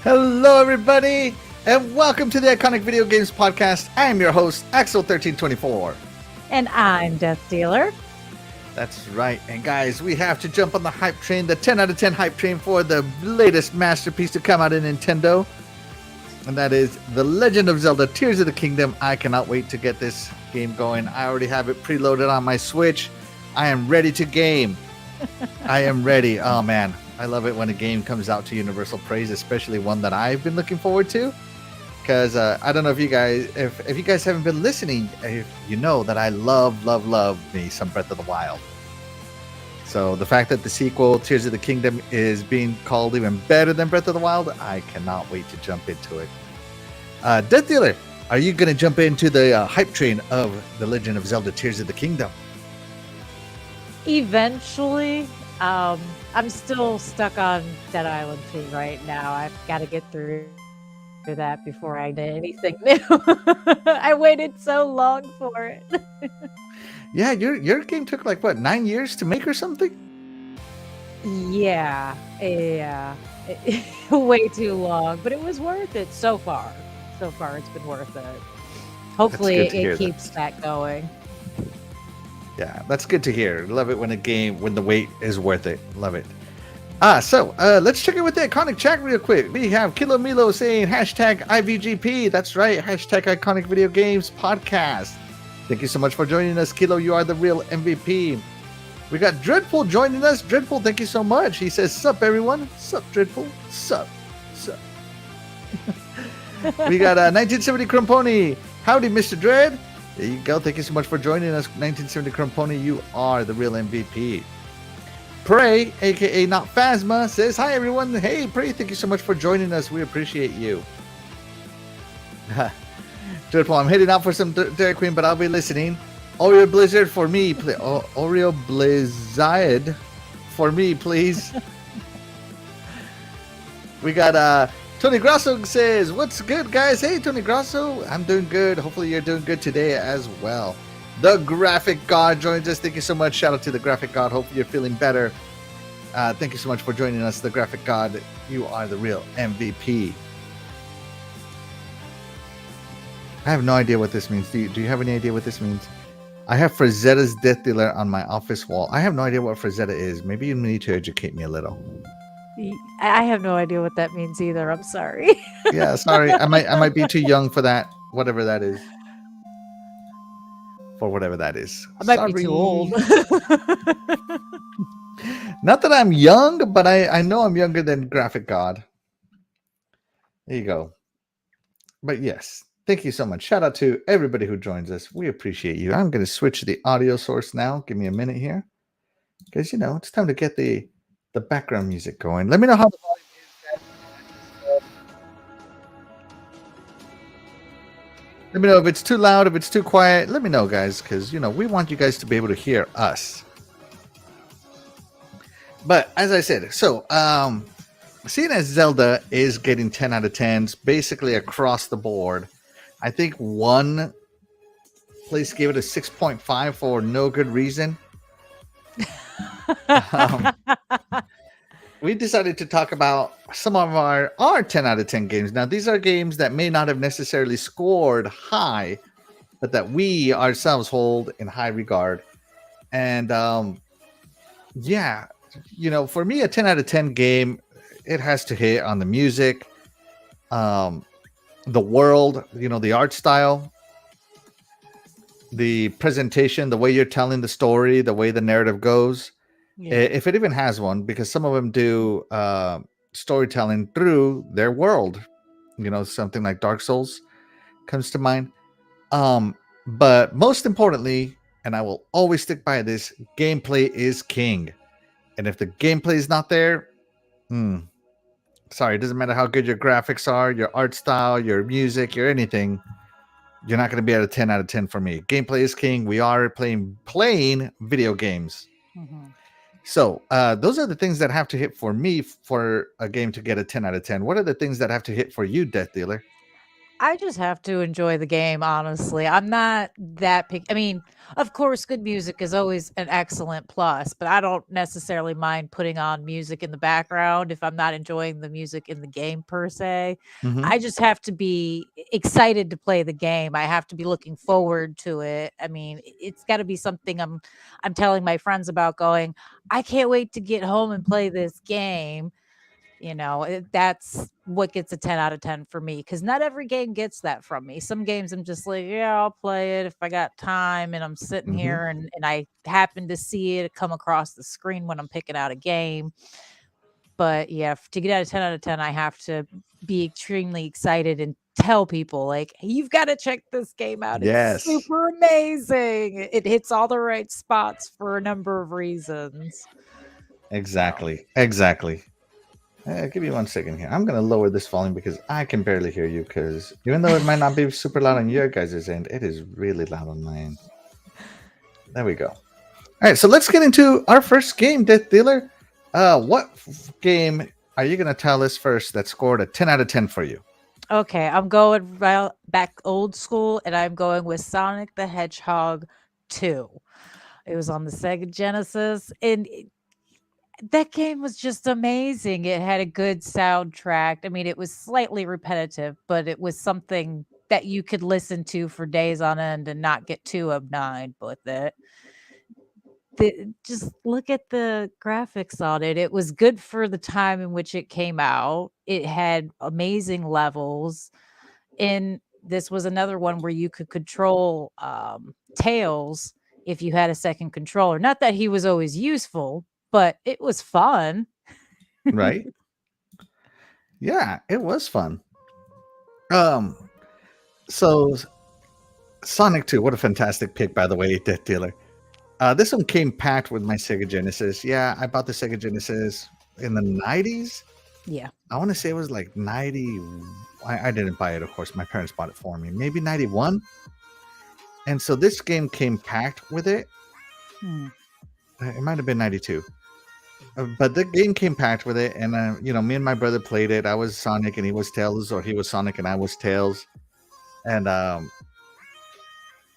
Hello, everybody, and welcome to the Iconic Video Games Podcast. I am your host, Axel1324. And I'm DeathDealer. That's right. And guys, we have to jump on the hype train, the 10 out of 10 hype train for the latest masterpiece to come out in Nintendo. And that is The Legend of Zelda Tears of the Kingdom. I cannot wait to get this game going. I already have it preloaded on my Switch. I am ready to game. I am ready. Oh, man. I love it when a game comes out to universal praise, especially one that I've been looking forward to. Because I don't know if you guys, if you guys haven't been listening, you know that I love me some Breath of the Wild. So the fact that the sequel, Tears of the Kingdom, is being called even better than Breath of the Wild, I cannot wait to jump into it. DeathDealer, are you going to jump into the hype train of The Legend of Zelda Tears of the Kingdom? Eventually, I'm still stuck on Dead Island 2 right now. I've got to get through that before I do anything new. I waited so long for it. Yeah, your game took like, what, 9 years to make or something? Yeah. Way too long, but it was worth it so far. So far, it's been worth it. Hopefully, it keeps that going. Yeah, that's good to hear. Love it when the wait is worth it. Love it. So let's check in with the iconic chat real quick. We have Kilo Milo saying hashtag IVGP. That's right, hashtag Iconic Video Games Podcast. Thank you so much for joining us, Kilo. You are the real MVP. We got Dreadful joining us. Dreadful, thank you so much. He says, sup, everyone. Sup, Dreadful. Sup. We got 1970 Crumponi. Howdy, Mr. Dread. There you go. Thank you so much for joining us, 1970 Crumponi. You are the real MVP. Prey, aka Not Phasma, says, hi, everyone. Hey, Prey, thank you so much for joining us. We appreciate you. Dreadful, I'm heading out for some Dairy Queen, but I'll be listening. Oreo Blizzard for me, please. Oreo Blizzard for me, please. We got Tony Grasso says, what's good, guys? Hey, Tony Grasso. I'm doing good. Hopefully you're doing good today as well. The Graphic God joins us. Thank you so much. Shout out to the Graphic God. Hope you're feeling better. Thank you so much for joining us, the Graphic God. You are the real MVP. I have no idea what this means. Do you have any idea what this means? I have Frazetta's DeathDealer on my office wall. I have no idea what Frazetta is. Maybe you need to educate me a little. I have no idea what that means either. I'm sorry. Yeah, sorry. I might be too young for that. Whatever that is. For whatever that is. I might be too old. Not that I'm young, but I know I'm younger than Graphic God. There you go. But yes, thank you so much. Shout out to everybody who joins us. We appreciate you. I'm going to switch the audio source now. Give me a minute here. Because, it's time to get the background music going. Let me know how the volume is. Let me know if it's too loud, if it's too quiet. Let me know, guys, because, we want you guys to be able to hear us. But as I said, so seeing as Zelda is getting 10 out of 10s basically across the board, I think one place gave it a 6.5 for no good reason. We decided to talk about some of our 10 out of 10 games. Now, these are games that may not have necessarily scored high, but that we ourselves hold in high regard. And for me, a 10 out of 10 game, it has to hit on the music, the world, the art style, the presentation, the way you're telling the story, the way the narrative goes. Yeah. If it even has one, because some of them do storytelling through their world, something like Dark Souls comes to mind. But most importantly, and I will always stick by this, gameplay is king. And if the gameplay is not there, sorry, it doesn't matter how good your graphics are, your art style, your music, your anything, you're not going to be at a 10 out of 10 for me. Gameplay is king. We are playing video games. Mm-hmm. So those are the things that have to hit for me for a game to get a 10 out of 10. What are the things that have to hit for you, DeathDealer? I just have to enjoy the game, honestly. I'm not that picky. I mean, of course, good music is always an excellent plus, but I don't necessarily mind putting on music in the background if I'm not enjoying the music in the game per se. Hmm. I just have to be excited to play the game. I have to be looking forward to it. I mean, it's got to be something I'm telling my friends about going, I can't wait to get home and play this game. That's what gets a 10 out of 10 for me, because not every game gets that from me. Some games I'm just like, yeah, I'll play it if I got time and I'm sitting Hmm. here and I happen to see it come across the screen when I'm picking out a game. But yeah, to get out of 10 out of 10, I have to be extremely excited and tell people, like, you've got to check this game out. It's Yes, super amazing. It hits all the right spots for a number of reasons. So. exactly. Give me 1 second here. I'm gonna lower this volume because I can barely hear you. Because even though it might not be super loud on your guys' end, it is really loud on my end. There we go. All right, so let's get into our first game, Death Dealer. What game are you gonna tell us first that scored a 10 out of 10 for you? Okay, I'm going back old school, and I'm going with Sonic the Hedgehog 2. It was on the Sega Genesis, and that game was just amazing. It had a good soundtrack. I mean, it was slightly repetitive, but it was something that you could listen to for days on end and not get too obnoxious with it. Just look at the graphics on it. It was good for the time in which it came out. It had amazing levels. And this was another one where you could control Tails if you had a second controller. Not that he was always useful, but it was fun. Right? Yeah, it was fun. Um, so Sonic 2, what a fantastic pick, by the way, Death Dealer. This one came packed with my Sega Genesis. Yeah, I bought the Sega Genesis in the 90s. Yeah. I want to say it was like 90. I didn't buy it, of course. My parents bought it for me. Maybe 91. And so this game came packed with it. It might have been 92. But the game came packed with it. And, me and my brother played it. I was Sonic and he was Tails, or he was Sonic and I was Tails. And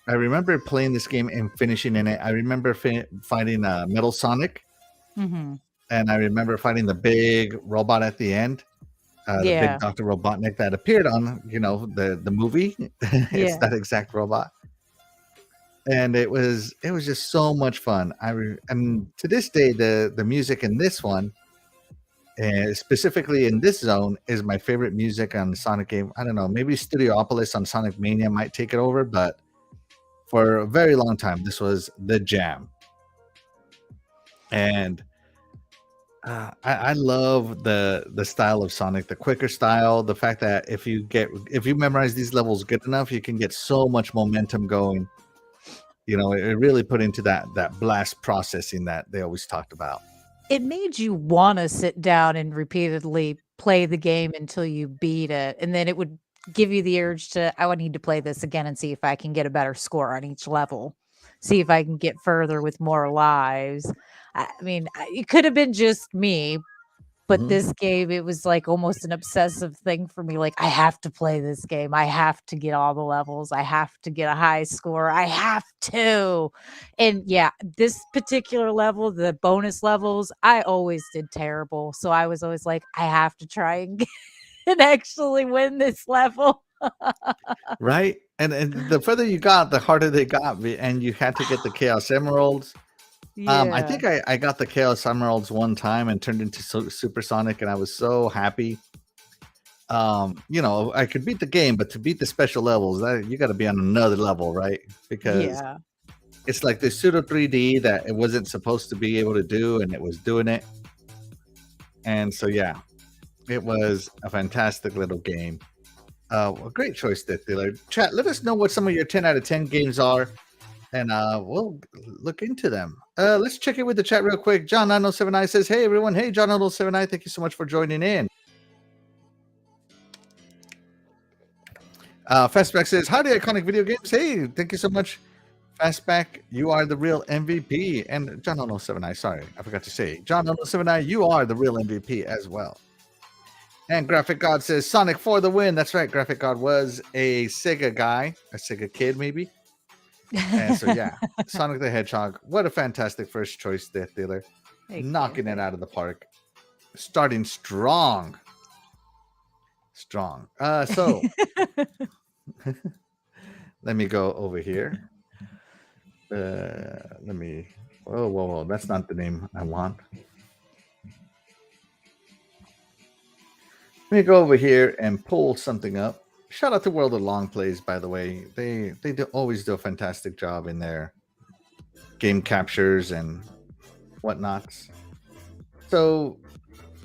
I remember playing this game and finishing in it. I remember fighting Metal Sonic. Mm-hmm. And I remember fighting the big robot at the end. The Yeah. big Dr. Robotnik that appeared on, the movie. It's Yeah. that exact robot. And it was just so much fun. And to this day, the music in this one, specifically in this zone, is my favorite music on the Sonic game. I don't know, maybe Studiopolis on Sonic Mania might take it over, but for a very long time, this was the jam. And I love the style of Sonic, the quicker style, the fact that if you memorize these levels good enough, you can get so much momentum going. It really put into that blast processing that they always talked about. It made you want to sit down and repeatedly play the game until you beat it. And then it would give you the urge to, I would need to play this again and see if I can get a better score on each level. See if I can get further with more lives. I mean, it could have been just me, but this game, it was like almost an obsessive thing for me. Like, I have to play this game. I have to get all the levels. I have to get a high score. I have to. And yeah, this particular level, the bonus levels, I always did terrible. So I was always like, I have to try and actually win this level. Right? And the further you got, the harder they got, and you had to get the Chaos Emeralds. I think I got the Chaos Emeralds one time and turned into Supersonic, and I was so happy. I could beat the game, but to beat the special levels, you got to be on another level, right? Because it's like the pseudo 3D that it wasn't supposed to be able to do, and it was doing it. And so, yeah, it was a fantastic little game. A great choice, Death Dealer. Chat, let us know what some of your 10 out of 10 games are, and we'll look into them. Let's check in with the chat real quick. John 9079 says, hey, everyone. Hey, John 9079, thank you so much for joining in. Fastback says, howdy, iconic video games. Hey, thank you so much, Fastback. You are the real MVP. And John 9079, sorry, I forgot to say, John 9079, you are the real MVP as well. And Graphic God says Sonic for the win. That's right. Graphic God was a Sega guy, a Sega kid, maybe. And so, yeah, Sonic the Hedgehog. What a fantastic first choice, DeathDealer. Knocking it out of the park. Starting strong. Strong. So, let me go over here. Let me. Whoa. That's not the name I want. Let me go over here and pull something up. Shout out to World of Long Plays, by the way. They always do a fantastic job in their game captures and whatnots. So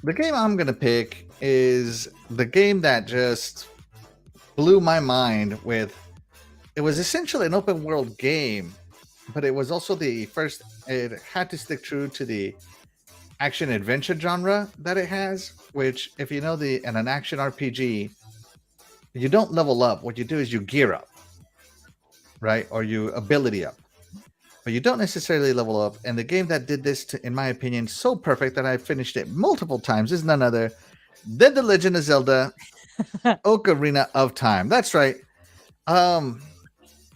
the game I'm going to pick is the game that just blew my mind with. It was essentially an open world game, but it was also the first. It had to stick true to the action adventure genre that it has, which, if you know in an action RPG, you don't level up. What you do is you gear up, right? Or you ability up, but you don't necessarily level up. And the game that did this, in my opinion, so perfect that I finished it multiple times is none other than The Legend of Zelda Ocarina of Time. That's right. I've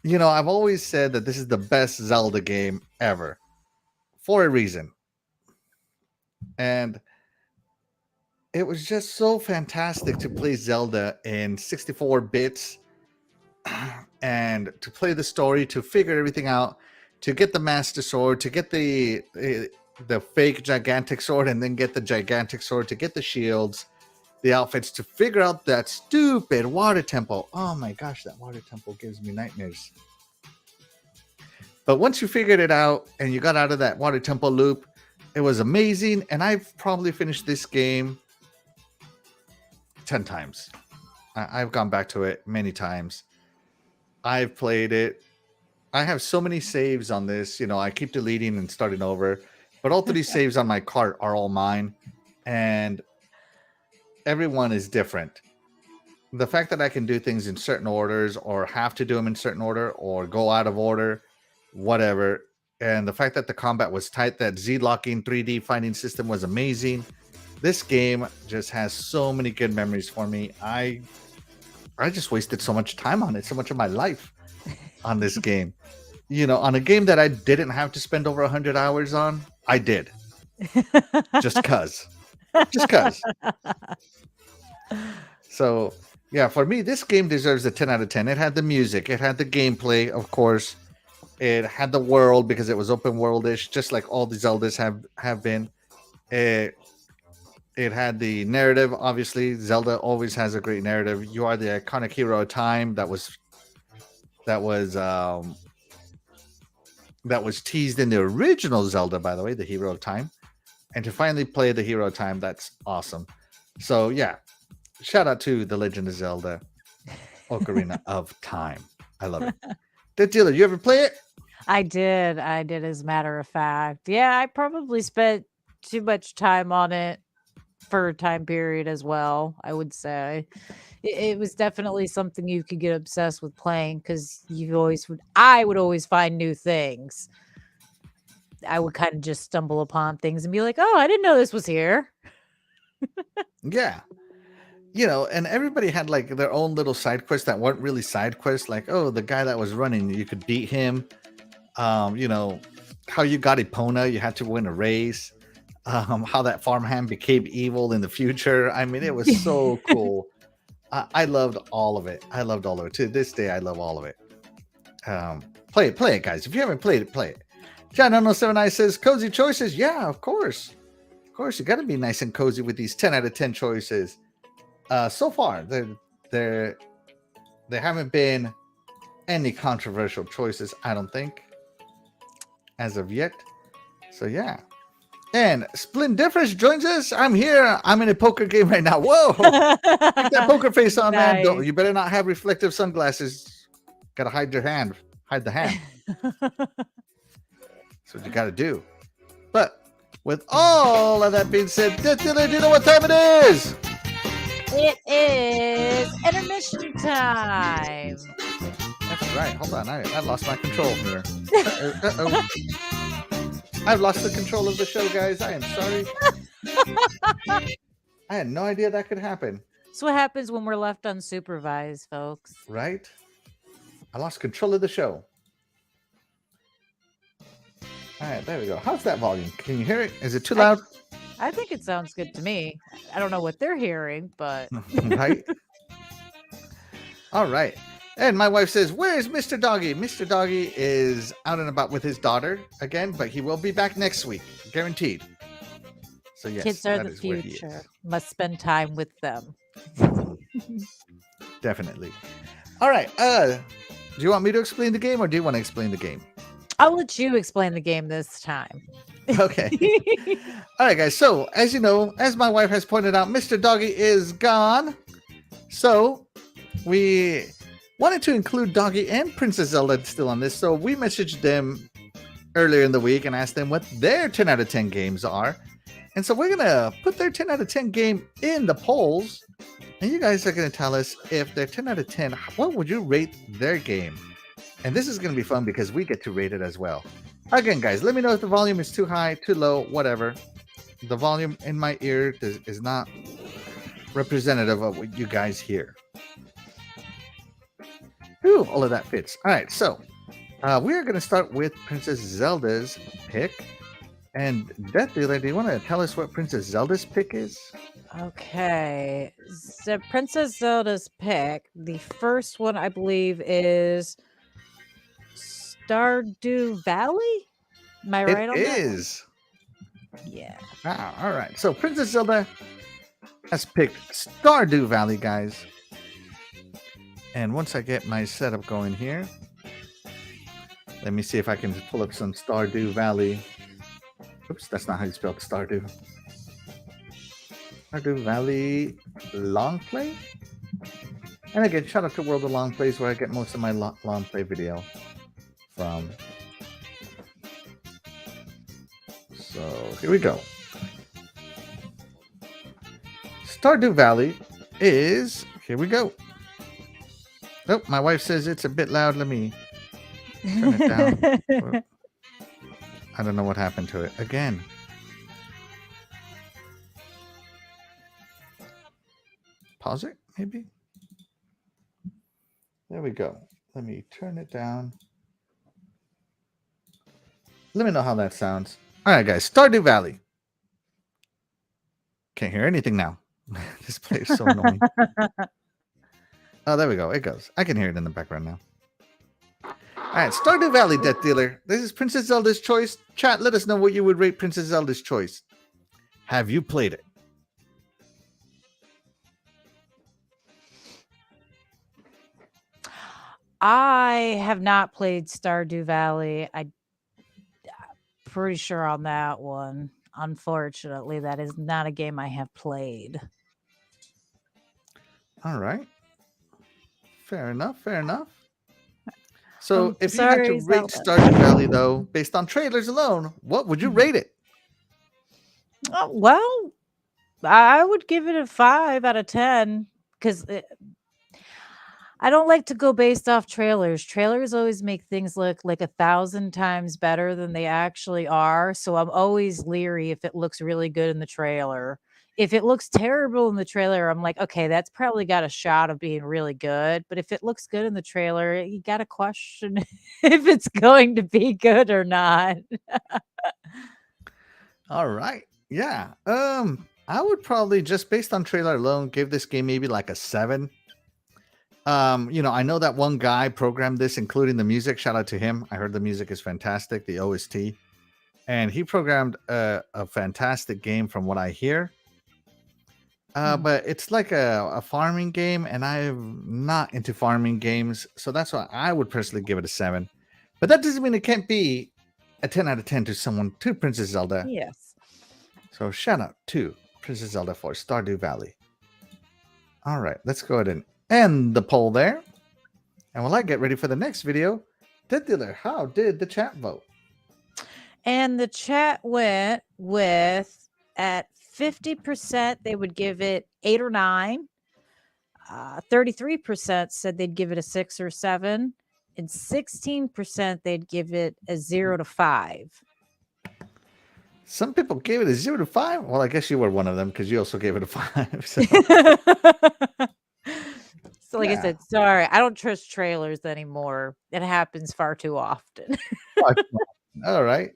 always said that this is the best Zelda game ever for a reason. And it was just so fantastic to play Zelda in 64 bits and to play the story, to figure everything out, to get the Master Sword, to get the fake gigantic sword, and then get the gigantic sword, to get the shields, the outfits, to figure out that stupid water temple. Oh my gosh, that water temple gives me nightmares. But once you figured it out and you got out of that water temple loop, it was amazing. And I've probably finished this game 10 times. I've gone back to it many times. I've played it. I have so many saves on this. I keep deleting and starting over. But all 3 saves on my cart are all mine. And everyone is different. The fact that I can do things in certain orders, or have to do them in certain order, or go out of order, whatever. And the fact that the combat was tight, that Z-locking 3D fighting system was amazing. This game just has so many good memories for me. I just wasted so much time on it, so much of my life on this game. On a game that I didn't have to spend over 100 hours on, I did. Just cuz. So, yeah, for me, this game deserves a 10 out of 10. It had the music. It had the gameplay, of course. It had the world because it was open worldish, just like all the Zeldas have been. It had the narrative. Obviously, Zelda always has a great narrative. You are the iconic hero of time. That was teased in the original Zelda, by the way, the hero of time. And to finally play the hero of time, that's awesome. So yeah, shout out to The Legend of Zelda Ocarina of Time. I love it. DeathDealer, you ever play it? I did, as a matter of fact. Yeah, I probably spent too much time on it for a time period as well, I would say. It was definitely something you could get obsessed with playing, because I would always find new things. I would kind of just stumble upon things and be like, oh, I didn't know this was here. Yeah. And everybody had like their own little side quests that weren't really side quests. Like, oh, the guy that was running, you could beat him. How you got Epona, you had to win a race. How that farmhand became evil in the future. I mean, it was so cool. I loved all of it. To this day, I love all of it. Play it, guys. If you haven't played it, play it. John 079 says, cozy choices. Yeah, of course. Of course, you got to be nice and cozy with these 10 out of 10 choices. So far, there haven't been any controversial choices, I don't think, as of yet. So yeah. And Splendiferous joins us. I'm here. I'm in a poker game right now. Whoa! Keep that poker face on, Nice. man. You better not have reflective sunglasses. Gotta hide your hand. Hide the hand. That's what you gotta do. But with all of that being said, DeathDealer, do you know what time it is? It is intermission time. That's right. Hold on. I lost my control here. I've lost the control of the show, guys. I am sorry. I had no idea that could happen. That's what happens when we're left unsupervised, folks. Right? I lost control of the show. All right, there we go. How's that volume? Can you hear it? Is it too loud? I think it sounds good to me. I don't know what they're hearing, but Right? All right. And my wife says, "Where's Mr. Doggy?" Mr. Doggy is out and about with his daughter again, but he will be back next week, guaranteed. So yes, kids are that the is where he future. is. Must spend time with them. Definitely. All right. Do you want me to explain the game, or do you want to explain the game? I'll let you explain the game this time. Okay. All right, guys. So, as you know, as my wife has pointed out, Mr. Doggy is gone. So, we wanted to include Doggy and Princess Zelda still on this. So, we messaged them earlier in the week and asked them what their 10 out of 10 games are. And so, we're going to put their 10 out of 10 game in the polls. And you guys are going to tell us if they're 10 out of 10, what would you rate their game? And this is going to be fun because we get to rate it as well. Again, guys, let me know if the volume is too high, too low, whatever. The volume in my ear is not representative of what you guys hear. Ooh, all of that fits. All right, so we are going to start with Princess Zelda's pick. And DeathDealer, do you want to tell us what Princess Zelda's pick is? Okay. So Princess Zelda's pick, the first one I believe is Stardew Valley? Am I right on It that? is. Yeah. Ah, all right. So Princess Zelda has picked Stardew Valley, guys. And once I get my setup going here, let me see if I can pull up some Stardew Valley. Oops, that's not how you spell Stardew. Stardew Valley long play. And again, shout out to World of Long Plays, where I get most of my long play video from. So here we go. Stardew Valley is, here we go. Oh, my wife says it's a bit loud. Let me turn it down. I don't know what happened to it. Again. Pause it, maybe? There we go. Let me turn it down. Let me know how that sounds. All right, guys. Stardew Valley. Can't hear anything now. This place is so annoying. Oh, there we go. It goes. I can hear it in the background now. All right, Stardew Valley, DeathDealer. This is Princess Zelda's Choice. Chat, let us know what you would rate Princess Zelda's Choice. Have you played it? I have not played Stardew Valley. I'm pretty sure on that one. Unfortunately, that is not a game I have played. All right. Fair enough. Fair enough. So if you sorry, had to rate Stardew Valley, though, based on trailers alone, what would you rate it? Oh, well, I would give it a 5 out of 10 because I don't like to go based off trailers. Trailers always make things look like 1,000 times better than they actually are. So I'm always leery if it looks really good in the trailer. If it looks terrible in the trailer, I'm like, okay, that's probably got a shot of being really good. But if it looks good in the trailer, you got to question if it's going to be good or not. All right. Yeah. I would probably, just based on trailer alone, give this game maybe like a 7. I know that one guy programmed this, including the music. Shout out to him. I heard the music is fantastic, the OST. And he programmed a fantastic game from what I hear. But it's like a farming game, and I'm not into farming games. So that's why I would personally give it a 7. But that doesn't mean it can't be a 10 out of 10 to Princess Zelda. Yes. So shout out to Princess Zelda for Stardew Valley. All right, let's go ahead and end the poll there. And while I get ready for the next video, DeathDealer, how did the chat vote? And the chat went with, at 50%, they would give it 8 or 9. 33% said they'd give it a 6 or 7. And 16% they'd give it a 0 to 5. Some people gave it a 0 to 5. Well, I guess you were one of them because you also gave it a 5. So, So like I yeah. said, sorry, I don't trust trailers anymore. It happens far too often. All right.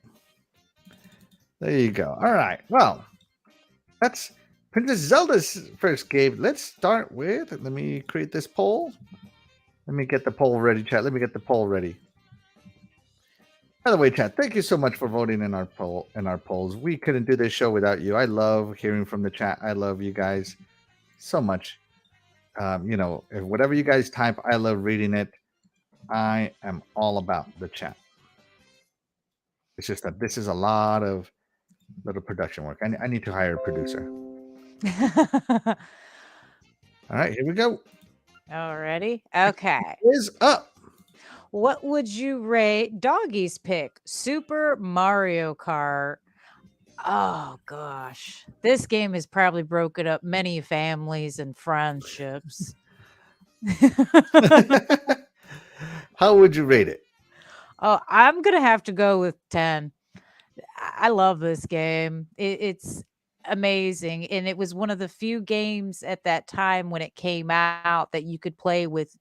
There you go. All right. Well, that's Princess Zelda's first game. Let's start with, let me create this poll. Let me get the poll ready, chat. Let me get the poll ready. By the way, chat, thank you so much for voting in our polls. We couldn't do this show without you. I love hearing from the chat. I love you guys so much. If whatever you guys type, I love reading it. I am all about the chat. It's just that this is a lot of little production work. I need to hire a producer. All right, here we go. Alrighty. Okay. Is up. What would you rate Doggy's pick? Super Mario Kart. Oh gosh. This game has probably broken up many families and friendships. How would you rate it? Oh, I'm gonna have to go with 10. I love this game. It's amazing, and it was one of the few games at that time when it came out that you could play with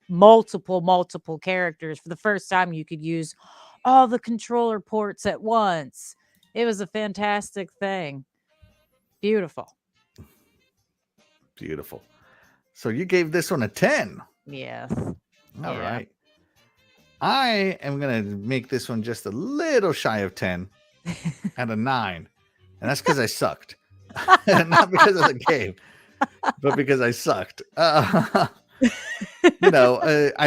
multiple characters. For the first time, you could use all the controller ports at once. It was a fantastic thing. Beautiful. Beautiful. So you gave this one a 10. Yes. All Yeah. right. I am going to make this one just a little shy of 10 and a 9. And that's because I sucked. Not because of the game, but because I sucked. I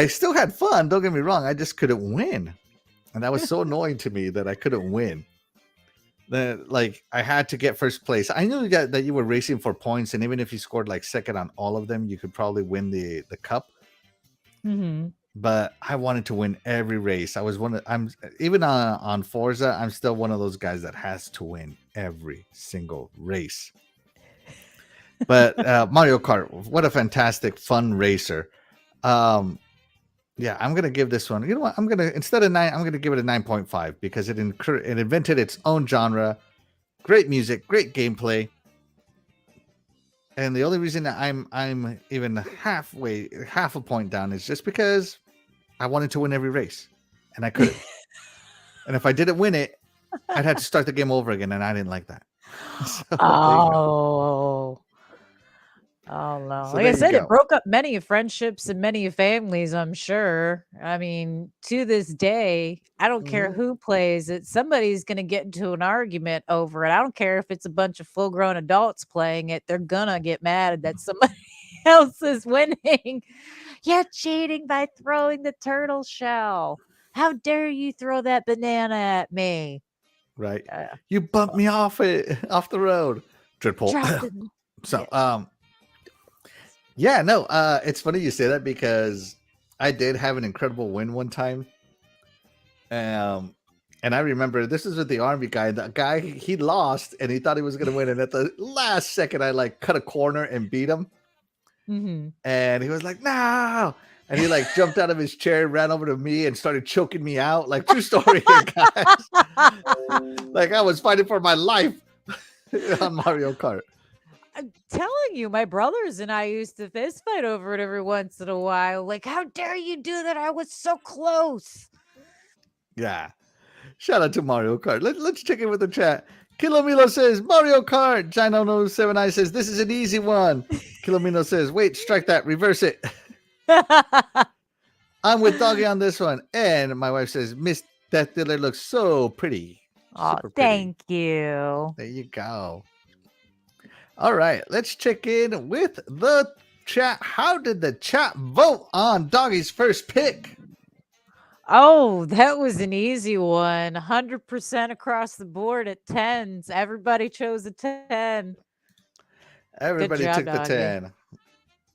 still had fun. Don't get me wrong. I just couldn't win. And that was so annoying to me that I couldn't win. I had to get first place. I knew that you were racing for points. And even if you scored like second on all of them, you could probably win the cup. Mm-hmm. But I wanted to win every race. I'm even on Forza, I'm still one of those guys that has to win every single race. But Mario Kart, what a fantastic fun racer. I'm gonna give this one. You know what? Instead of 9, I'm gonna give it a 9.5 because it invented its own genre. Great music, great gameplay. And the only reason that I'm even half a point down is just because I wanted to win every race, and I couldn't. And if I didn't win it, I'd have to start the game over again, and I didn't like that. So, Oh no. So Like I said, it broke up many friendships and many families, I'm sure. I mean, to this day, I don't care who plays it. Somebody's going to get into an argument over it. I don't care if it's a bunch of full-grown adults playing it. They're going to get mad that somebody else is winning. You're cheating by throwing the turtle shell. How dare you throw that banana at me? Right. You bumped me off the road. Triple. So, it's funny you say that because I did have an incredible win one time. And I remember this is with the army guy. The guy, he lost and he thought he was going to win. And at the last second, I cut a corner and beat him. Mm-hmm. And he was like, no. And he jumped out of his chair, ran over to me and started choking me out. True story here, guys. I was fighting for my life on Mario Kart. I'm telling you, my brothers and I used to fist fight over it every once in a while. How dare you do that? I was so close. Yeah. Shout out to Mario Kart. Let's check in with the chat. Kilomilo says, Mario Kart. Gino7I says, this is an easy one. Kilomilo says, wait, strike that. Reverse it. I'm with Doggy on this one. And my wife says, Miss DeathDealer looks so pretty. Oh, thank you. There you go. All right, let's check in with the chat. How did the chat vote on Doggy's first pick? Oh, that was an easy one. 100% across the board at 10s. Everybody chose a 10. Everybody took the 10.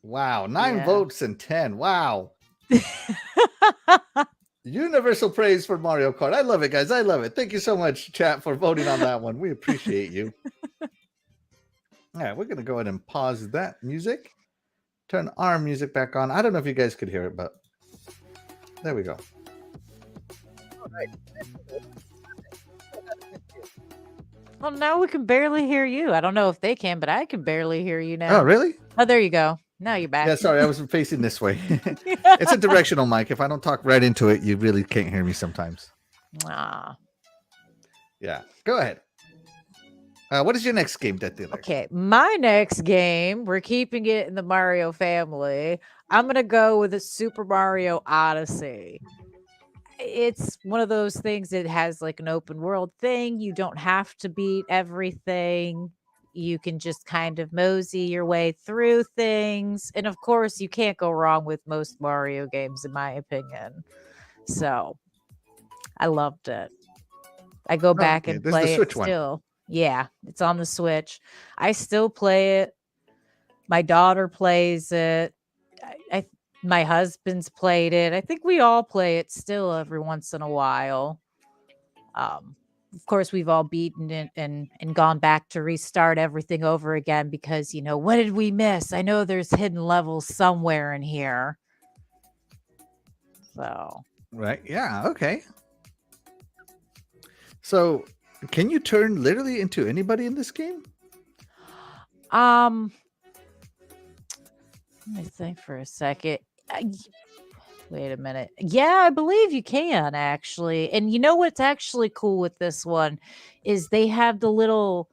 Wow, 9 votes and 10. Wow. Universal praise for Mario Kart. I love it, guys. I love it. Thank you so much, chat, for voting on that one. We appreciate you. All right, we're going to go ahead and pause that music. Turn our music back on. I don't know if you guys could hear it, but there we go. All right. Well, now we can barely hear you. I don't know if they can, but I can barely hear you Oh, now. really? Oh, there you go. Now you're back. Yeah, sorry, I was facing this way. It's a directional mic. If I don't talk right into it, you really can't hear me sometimes. Ah. Yeah, go ahead. What is your next game, DeathDealer? Okay, my next game, we're keeping it in the Mario family. I'm going to go with a Super Mario Odyssey. It's one of those things that has like an open world thing. You don't have to beat everything. You can just kind of mosey your way through things. And of course, you can't go wrong with most Mario games, in my opinion. So I loved it. I go Oh, back okay, and this is the play it Switch one. still. Yeah, it's on the Switch. I still play it. My daughter plays it. I my husband's played it. I think we all play it still every once in a while. Of course, we've all beaten it and gone back to restart everything over again because, what did we miss? I know there's hidden levels somewhere in here. So, Right? Yeah. Okay. So, can you turn literally into anybody in this game? let me think for a second. Wait a minute. Yeah, I believe you can actually. And you know what's actually cool with this one is they have the little,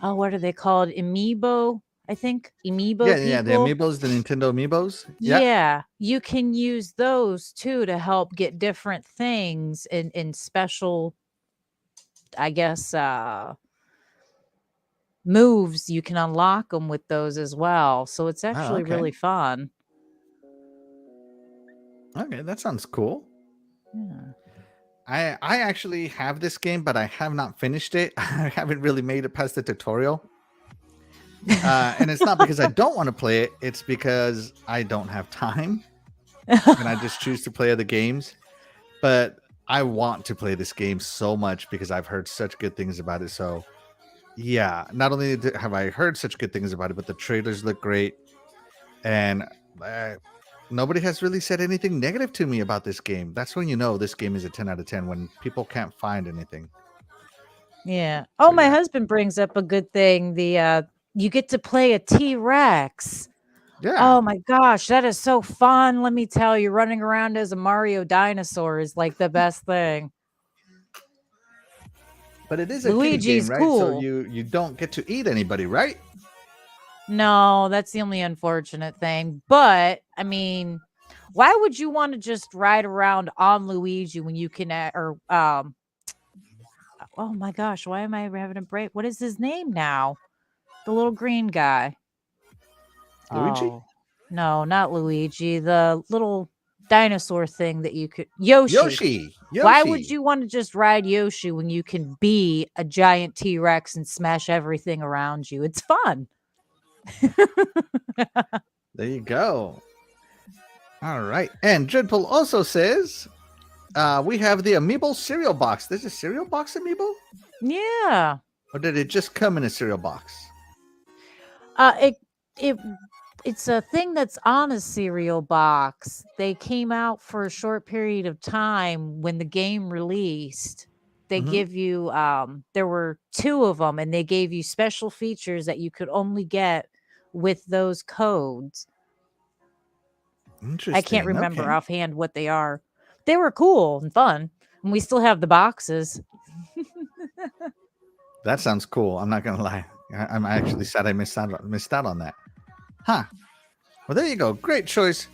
oh, what are they called? Amiibo, I think. Amiibo Yeah. The people. amiibos, the Nintendo amiibos. Yeah. Yeah, you can use those too to help get different things in special, I guess, moves. You can unlock them with those as well. So it's Oh, actually okay. really fun. Okay, that sounds cool. Yeah. I actually have this game, but I have not finished it. I haven't really made it past the tutorial. And it's not because I don't want to play it. It's because I don't have time, and I just choose to play other games. But I want to play this game so much because I've heard such good things about it. So yeah, not only have I heard such good things about it, but the trailers look great, and nobody has really said anything negative to me about this game. That's when you know this game is a 10 out of 10, when people can't find anything. Yeah. So Oh, my yeah. husband brings up a good thing. You get to play a T-Rex. Yeah. Oh my gosh, that is so fun. Let me tell you, running around as a Mario dinosaur is like the best thing. But it is a kiddie game, Luigi's right? So cool. you don't get to eat anybody, right? No, that's the only unfortunate thing. But I mean, why would you want to just ride around on Luigi when you can oh my gosh, why am I having a break? What is his name now? The little green guy. Luigi? Oh, no, not Luigi. The little dinosaur thing that you could Yoshi. Yoshi. Why would Yoshi. you want to just ride Yoshi when you can be a giant T-Rex and smash everything around you? It's fun. There you go. All right. And Dreadpool also says we have the Amiibo cereal box. There's a cereal box amiibo? Yeah. Or did it just come in a cereal box? It it it's a thing that's on a cereal box. They came out for a short period of time when the game released. They Mm-hmm. give you there were 2 of them and they gave you special features that you could only get with those codes. I can't Interesting. remember Okay. offhand what they are. They were cool and fun, and we still have the boxes. That sounds cool. I'm not gonna lie. I'm actually sad I missed out on that. Huh. Well, there you go. Great choice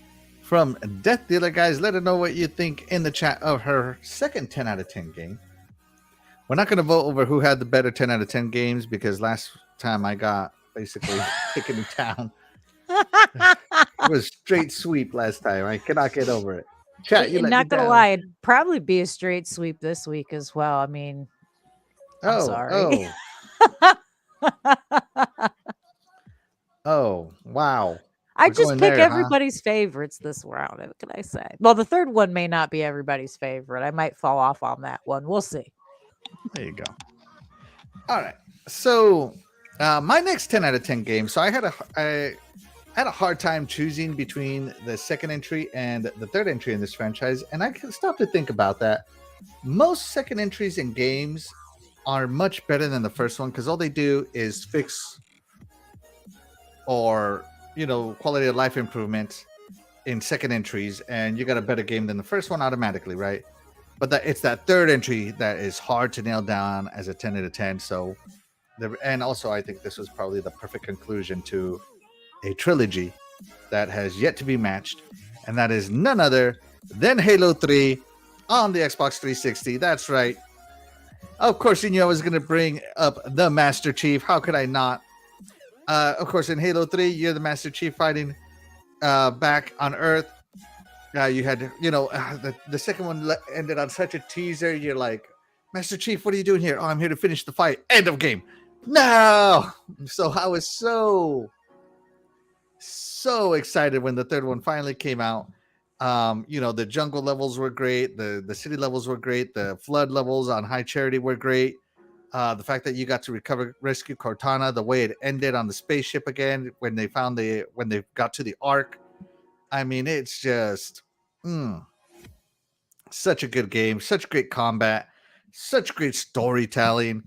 from DeathDealer, guys. Let her know what you think in the chat of her second 10 out of 10 game. We're not going to vote over who had the better 10 out of 10 games because last time I got basically taken down. It was straight sweep last time. I cannot get over it. Chat, you let me Not gonna down. lie, it'd probably be a straight sweep this week as well. I mean, I'm sorry. Oh, wow. I We're just going pick there, huh? everybody's favorites this round. What can I say? Well, the third one may not be everybody's favorite. I might fall off on that one. We'll see. There you go. All right. So, my next 10 out of 10 game. So, I had a hard time choosing between the second entry and the third entry in this franchise, and I stopped to think about that. Most second entries in games are much better than the first one because all they do is fix or quality of life improvements in second entries, and you got a better game than the first one automatically, right? But it's that third entry that is hard to nail down as a 10 out of 10. So, and also I think this was probably the perfect conclusion to a trilogy that has yet to be matched, and that is none other than Halo 3 on the Xbox 360. That's right. Of course, you knew I was going to bring up the Master Chief. How could I not? Of course, in Halo 3, you're the Master Chief fighting back on Earth. You had, the second one ended on such a teaser. You're like, Master Chief, what are you doing here? Oh, I'm here to finish the fight. End of game. No! So I was so excited when the third one finally came out. The jungle levels were great. The city levels were great. The flood levels on High Charity were great. The fact that you got to rescue Cortana, the way it ended on the spaceship again when they got to the Ark. I mean, it's just such a good game, such great combat, such great storytelling,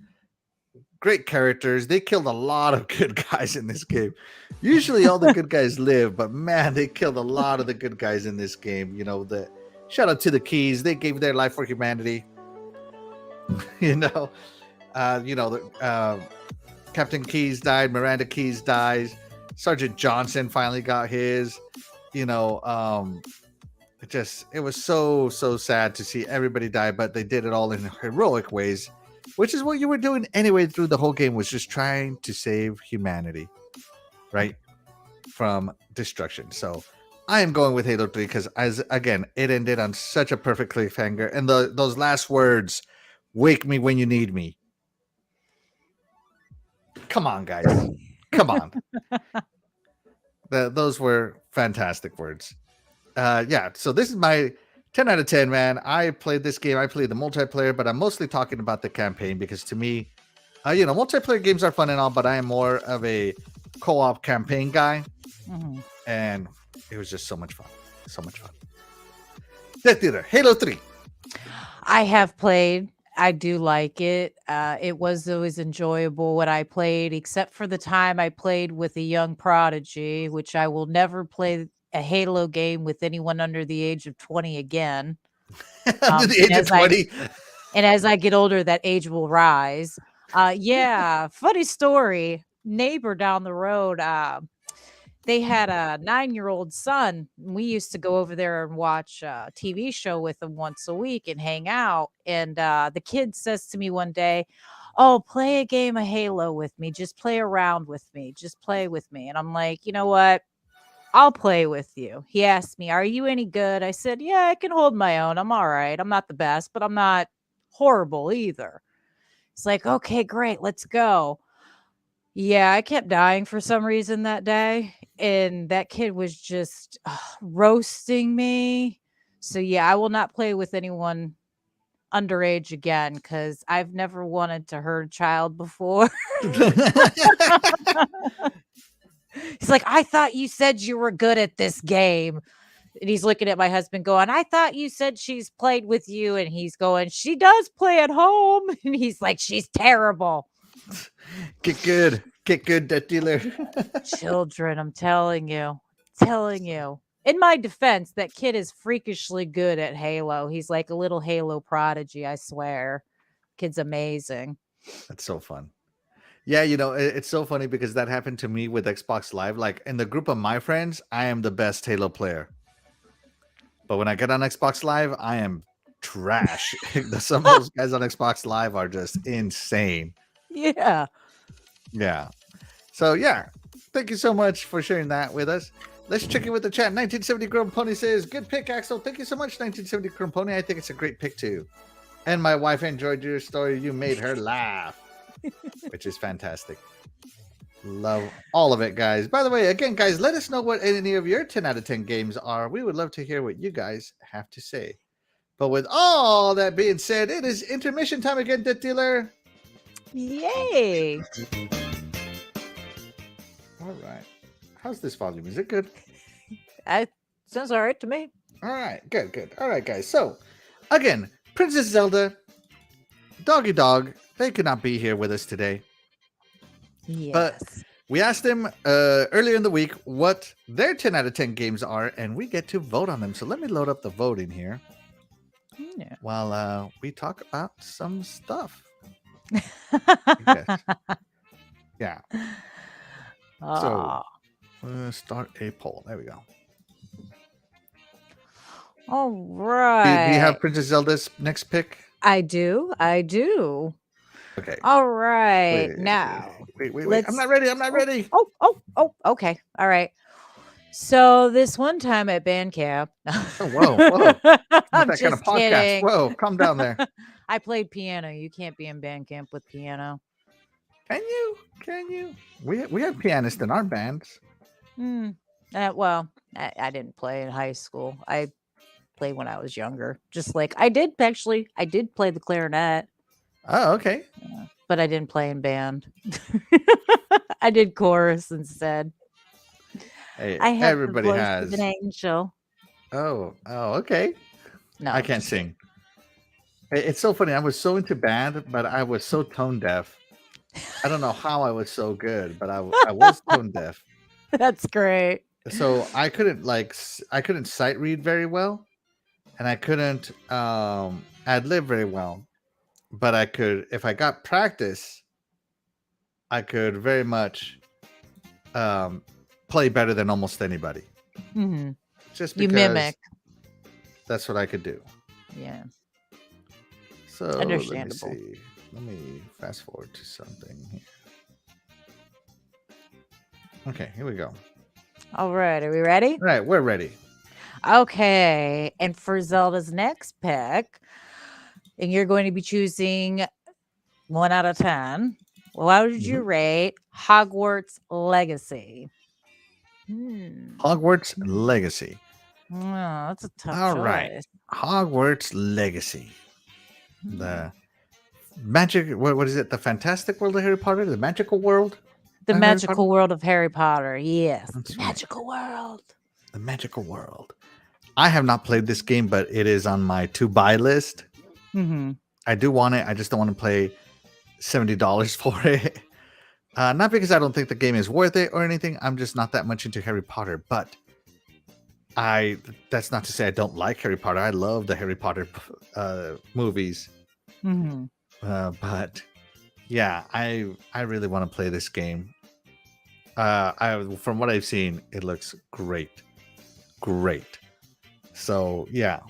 great characters. They killed a lot of good guys in this game. Usually all the good guys live, but man, they killed a lot of the good guys in this game. The shout out to the Keys. They gave their life for humanity. Captain Keyes died, Miranda Keyes dies, Sergeant Johnson finally got his. It was so sad to see everybody die, but they did it all in heroic ways, which is what you were doing anyway through the whole game, was just trying to save humanity, right, from destruction. So I am going with Halo 3 because, it ended on such a perfect cliffhanger, and those last words, "Wake me when you need me." Come on, guys. Come on. Those were fantastic words. So this is my 10 out of 10, man. I played this game. I played the multiplayer, but I'm mostly talking about the campaign because to me, multiplayer games are fun and all, but I am more of a co-op campaign guy. Mm-hmm. And it was just so much fun. So much fun. DeathDealer, Halo 3. I have played. I do like it. It was always enjoyable when I played, except for the time I played with a young prodigy, which I will never play a Halo game with anyone under the age of 20 again. Under the age of 20? And as I get older, that age will rise. Funny story. Neighbor down the road, they had a 9-year-old son. We used to go over there and watch a TV show with him once a week and hang out. And the kid says to me one day, "Oh, play a game of Halo with me. Just play around with me. Just play with me." And I'm like, you know what? I'll play with you. He asked me, "Are you any good?" I said, "Yeah, I can hold my own. I'm all right. I'm not the best, but I'm not horrible either." It's like, "Okay, great. Let's go." Yeah, I kept dying for some reason that day, and that kid was just roasting me. So yeah, I will not play with anyone underage again because I've never wanted to hurt a child before. He's like, "I thought you said you were good at this game." And he's looking at my husband going, "I thought you said she's played with you." And he's going, "She does play at home." And he's like, "She's terrible." Get good, DeathDealer. Children, I'm telling you. In my defense, that kid is freakishly good at Halo. He's like a little Halo prodigy, I swear. Kid's amazing. That's so fun. Yeah, it's so funny because that happened to me with Xbox Live. Like in the group of my friends, I am the best Halo player. But when I get on Xbox Live, I am trash. Some of those guys on Xbox Live are just insane. Yeah. Yeah. So, yeah. Thank you so much for sharing that with us. Let's check in with the chat. 1970 Grown Pony says, "Good pick, Axel. Thank you so much, 1970 Grown Pony. I think it's a great pick, too. And my wife enjoyed your story. You made her laugh." Which is fantastic. Love all of it, guys. By the way, again, guys, let us know what any of your 10 out of 10 games are. We would love to hear what you guys have to say. But with all that being said, it is intermission time again, DeathDealer. Yay. All right. How's this volume? Is it good? Sounds all right to me. All right. Good. All right, guys. So, again, Princess Zelda, Doggy Dog, they could not be here with us today. But Yes. we asked them earlier in the week what their 10 out of 10 games are, and we get to vote on them. So let me load up the voting here Yeah. while we talk about some stuff. Yeah. So start a poll. There we go. All right. Do you have Princess Zelda's next pick? I do. Okay. All right. Now. Wait. I'm not ready. Oh, okay. All right. So this one time at band camp. Whoa. I'm that just kind of podcast. kidding. Whoa, calm down there. I played piano. You can't be in band camp with piano. Can you? We have pianists in our bands. Well, I didn't play in high school. I played when I was younger. Just like I did play the clarinet. Oh, okay. But I didn't play in band. I did chorus instead. Hey, I had everybody the voice has of an angel. Oh, okay. No, I can't sing. It's so funny. I was so into band, but I was so tone deaf. I don't know how I was so good, but I was tone deaf. That's great. So I couldn't sight read very well, and I couldn't ad lib very well. But I could, if I got practice, I could very much play better than almost anybody. Mm-hmm. Just because you mimic. That's what I could do. Yeah. So understandable. Let me fast forward to something here. Okay, here we go. All right, are we ready? All right, we're ready. Okay, and for Zelda's next pick, and you're going to be choosing 1 out of 10. Well, how did you rate Hogwarts Legacy? Hogwarts Legacy. Oh, that's a tough All choice. right, Hogwarts Legacy. The magic. What is it? The fantastic world of Harry Potter. The magical world. The magical world of Harry Potter. Yes, That's the right. magical world. The magical world. I have not played this game, but it is on my to buy list. Mm-hmm. I do want it. I just don't want to pay $70 for it. Not because I don't think the game is worth it or anything. I'm just not that much into Harry Potter. But that's not to say I don't like Harry Potter. I love the Harry Potter movies. Mm-hmm. But yeah, I really want to play this game. From what I've seen, it looks great. So yeah,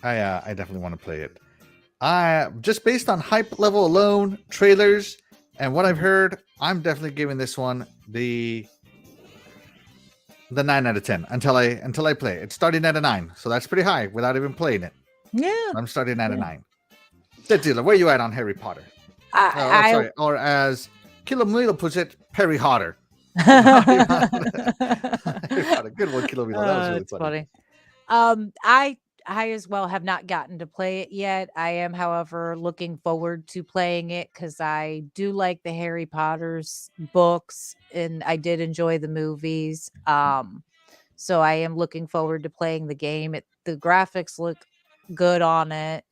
I definitely want to play it. Just based on hype level alone, trailers, and what I've heard, I'm definitely giving this one the 9 out of 10 until I play it. It's starting at a 9, so that's pretty high without even playing it. Yeah, I'm starting at a 9. DeathDealer, where you at on Harry Potter? sorry. Or as Kilomilo puts it, Perry Hotter. Good one, Kilomilo. That was really funny. I as well have not gotten to play it yet. I am, however, looking forward to playing it because I do like the Harry Potter's books and I did enjoy the movies. So I am looking forward to playing the game. The graphics look good on it.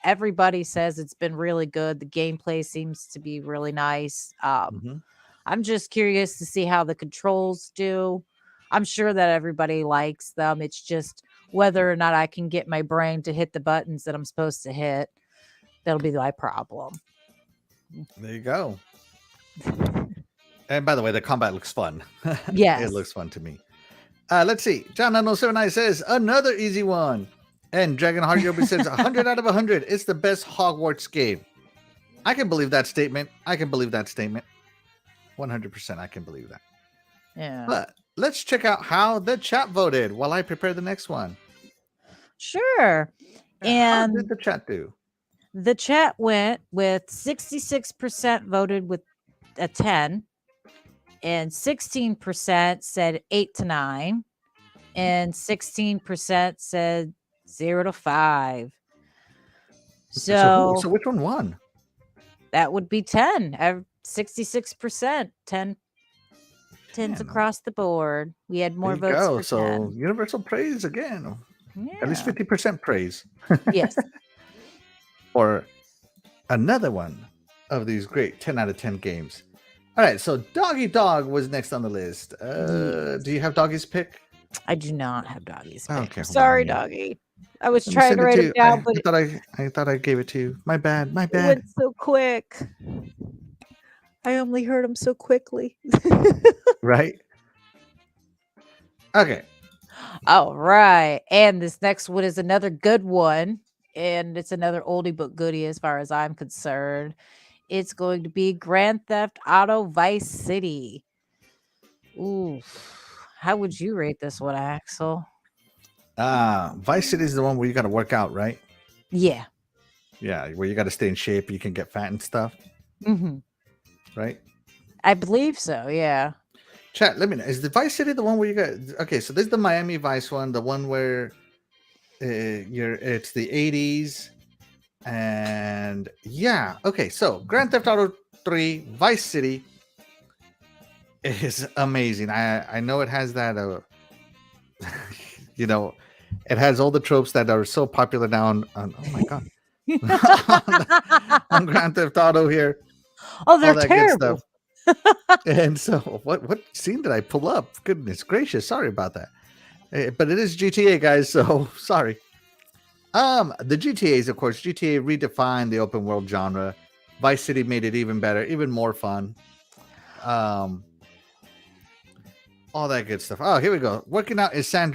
Everybody says it's been really good. The gameplay seems to be really nice. I'm just curious to see how the controls do. I'm sure that everybody likes them. It's just whether or not I can get my brain to hit the buttons that I'm supposed to hit. That'll be my problem. There you go. And by the way, the combat looks fun. Yes. It looks fun to me. Let's see. John 979 says, another easy one. And Dragon Heart Yobi says 100 out of 100. It's the best Hogwarts game. I can believe that statement. 100% I can believe that. Yeah. But let's check out how the chat voted while I prepare the next one. Sure. And how did the chat do? The chat went with 66% voted with a 10 and 16% said 8 to 9 and 16% said 0 to 5. So which one won? That would be 10. 66%. 10's across the board. We had more votes for 10. So universal praise again. Yeah. At least 50% praise. Yes. Or another one of these great 10 out of 10 games. All right, so Doggy Dog was next on the list. Yes. Do you have Doggy's pick? I do not have Doggy's pick. Okay, I'm hold on. sorry, Doggy. I was Let me trying send to it write to him you. down, but I thought I gave it to you. My bad. My it bad. went so quick. I only heard him so quickly. Right? Okay. All right. And this next one is another good one. And it's another oldie but goodie as far as I'm concerned. It's going to be Grand Theft Auto Vice City. Ooh. How would you rate this one, Axel? Vice City is the one where you got to work out, right? Yeah. Yeah, where you got to stay in shape. You can get fat and stuff, Mm-hmm. right? I believe so. Yeah. Chat, let me know. Is the Vice City the one where you got? Okay, so this is the Miami Vice one, the one where it's the 80s, and yeah. Okay, so Grand Theft Auto 3 Vice City is amazing. I know it has that you know, it has all the tropes that are so popular now oh my god. on Grand Theft Auto here. Oh, they're all that terrible. good stuff. And so what scene did I pull up? Goodness gracious, sorry about that. But it is GTA, guys, so sorry. The GTAs, of course, GTA redefined the open world genre. Vice City made it even better, even more fun. All that good stuff. Oh, here we go. Working out is San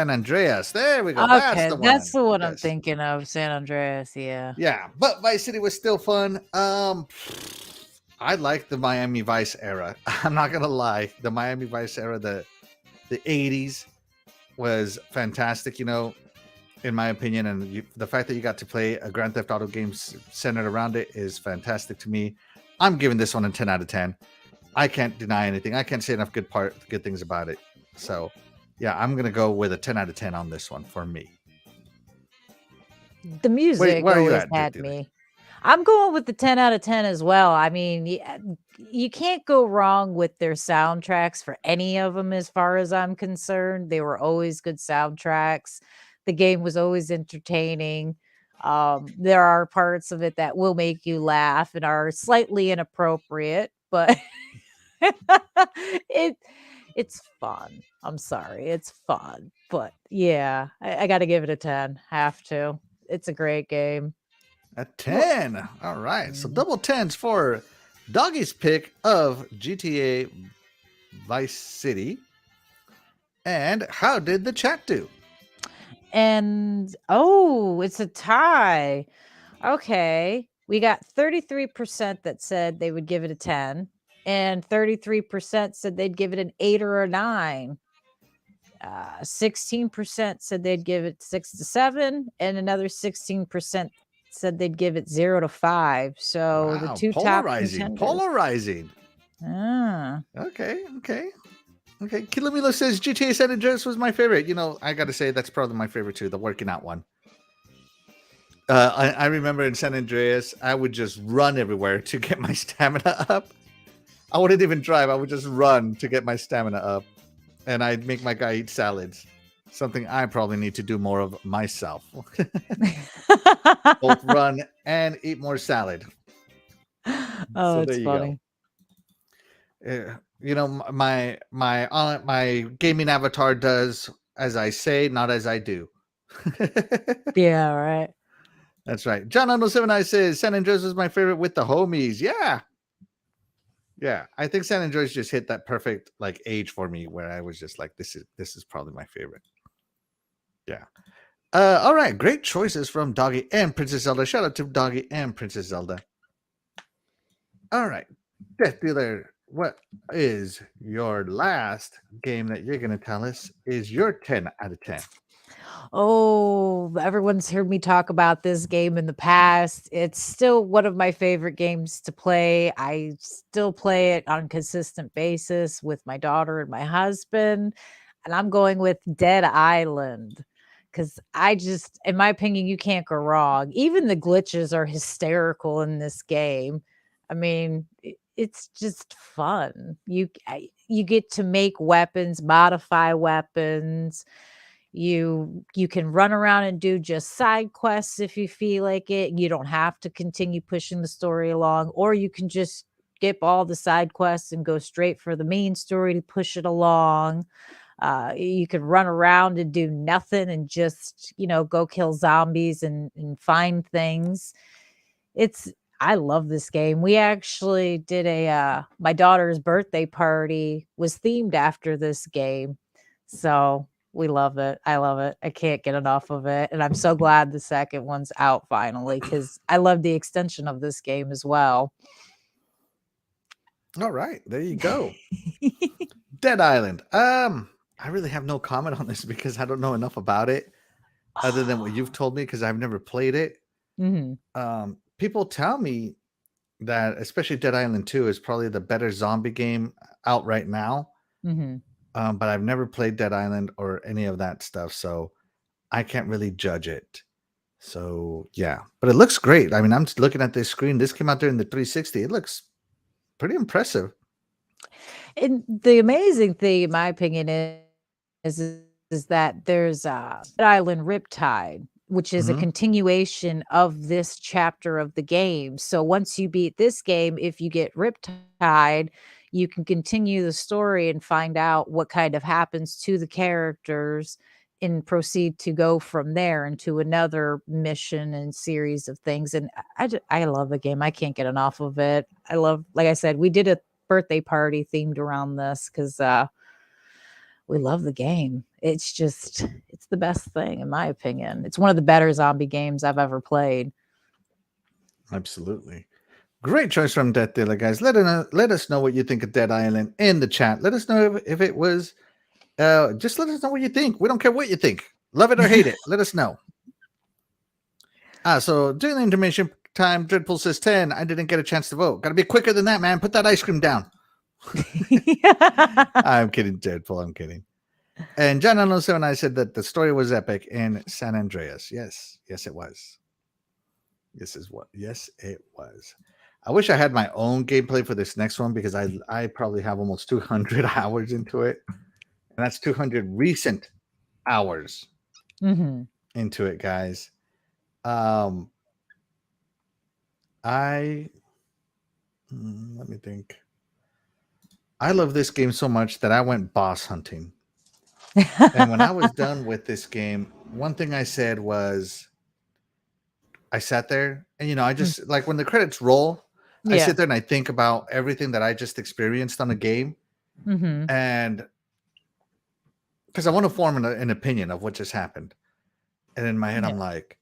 Andreas. There we go. Okay, That's the one I'm Yes. thinking of, San Andreas. Yeah. Yeah, but Vice City was still fun. I like the Miami Vice era. I'm not gonna lie. The Miami Vice era, the 80s was fantastic, in my opinion. And the fact that you got to play a Grand Theft Auto game centered around it is fantastic to me. I'm giving this one a 10 out of 10. I can't deny anything. I can't say enough good things about it. So, yeah, I'm gonna go with a 10 out of 10 on this one for me. The music where are you always at, had DeathDealer? me. I'm going with the 10 out of 10 as well. I mean, you can't go wrong with their soundtracks for any of them as far as I'm concerned. They were always good soundtracks. The game was always entertaining. There are parts of it that will make you laugh and are slightly inappropriate, but it it's fun. I'm sorry, it's fun. But yeah, I got to give it a 10. Have to. It's a great game. A 10. All right. So double 10s for Doggy's pick of GTA Vice City. And how did the chat do? And it's a tie. Okay. We got 33% that said they would give it a 10, and 33% said they'd give it an 8 or a 9. 16% said they'd give it 6 to 7, and another 16% said they'd give it 0 to 5. So the two top contenders. Polarizing. Okay. Kilomilo says GTA San Andreas was my favorite. I got to say that's probably my favorite too, the working out one. I remember in San Andreas, I would just run everywhere to get my stamina up. I wouldn't even drive. I would just run to get my stamina up. And I'd make my guy eat salads. Something I probably need to do more of myself. Both run and eat more salad. Oh, it's funny. My gaming avatar does as I say, not as I do. Yeah, right. That's right. John 079 says San Andreas was my favorite with the homies. Yeah, I think San Andreas just hit that perfect age for me where I was just like, this is probably my favorite. Yeah. All right, great choices from Doggy and Princess Zelda. Shout out to Doggy and Princess Zelda. All right, DeathDealer, what is your last game that you're going to tell us is your 10 out of 10? Oh, everyone's heard me talk about this game in the past. It's still one of my favorite games to play. I still play it on a consistent basis with my daughter and my husband. And I'm going with Dead Island because in my opinion, you can't go wrong. Even the glitches are hysterical in this game. I mean, it's just fun. You get to make weapons, modify weapons. You can run around and do just side quests if you feel like it. You don't have to continue pushing the story along, or you can just skip all the side quests and go straight for the main story to push it along. You can run around and do nothing and just, go kill zombies and find things. I love this game. We actually did my daughter's birthday party was themed after this game. So we love it. I love it. I can't get enough of it. And I'm so glad the second one's out finally, because I love the extension of this game as well. All right, there you go. Dead Island. I really have no comment on this because I don't know enough about it other than what you've told me, because I've never played it. Mm-hmm. People tell me that especially Dead Island 2 is probably the better zombie game out right now. Mm-hmm. But I've never played Dead Island or any of that stuff, so I can't really judge it. So yeah, but it looks great. I mean, I'm just looking at this screen. This came out there in the 360. It looks pretty impressive. And the amazing thing, in my opinion, is that there's Dead Island Riptide, which is a continuation of this chapter of the game. So once you beat this game, if you get Riptide, you can continue the story and find out what kind of happens to the characters and proceed to go from there into another mission and series of things. And I love the game. I can't get enough of it. I love, like I said, we did a birthday party themed around this because we love the game. It's the best thing, in my opinion. It's one of the better zombie games I've ever played. Absolutely. Great choice from DeathDealer, guys. Let us know what you think of Dead Island in the chat. Let us know if it was. Just let us know what you think. We don't care what you think. Love it or hate it. Let us know. So during the intermission time, Dreadpool says 10. I didn't get a chance to vote. Got to be quicker than that, man. Put that ice cream down. I'm kidding, Dreadpool. I'm kidding. And John 7, I said that the story was epic in San Andreas. Yes, it was. Yes, it was. I wish I had my own gameplay for this next one because I probably have almost 200 hours into it. And that's 200 recent hours into it, guys. Let me think. I love this game so much that I went boss hunting. And when I was done with this game, one thing I said was, I sat there and, I just like when the credits roll, I sit there and I think about everything that I just experienced on a game. And because I want to form an opinion of what just happened. And in my head, I'm like,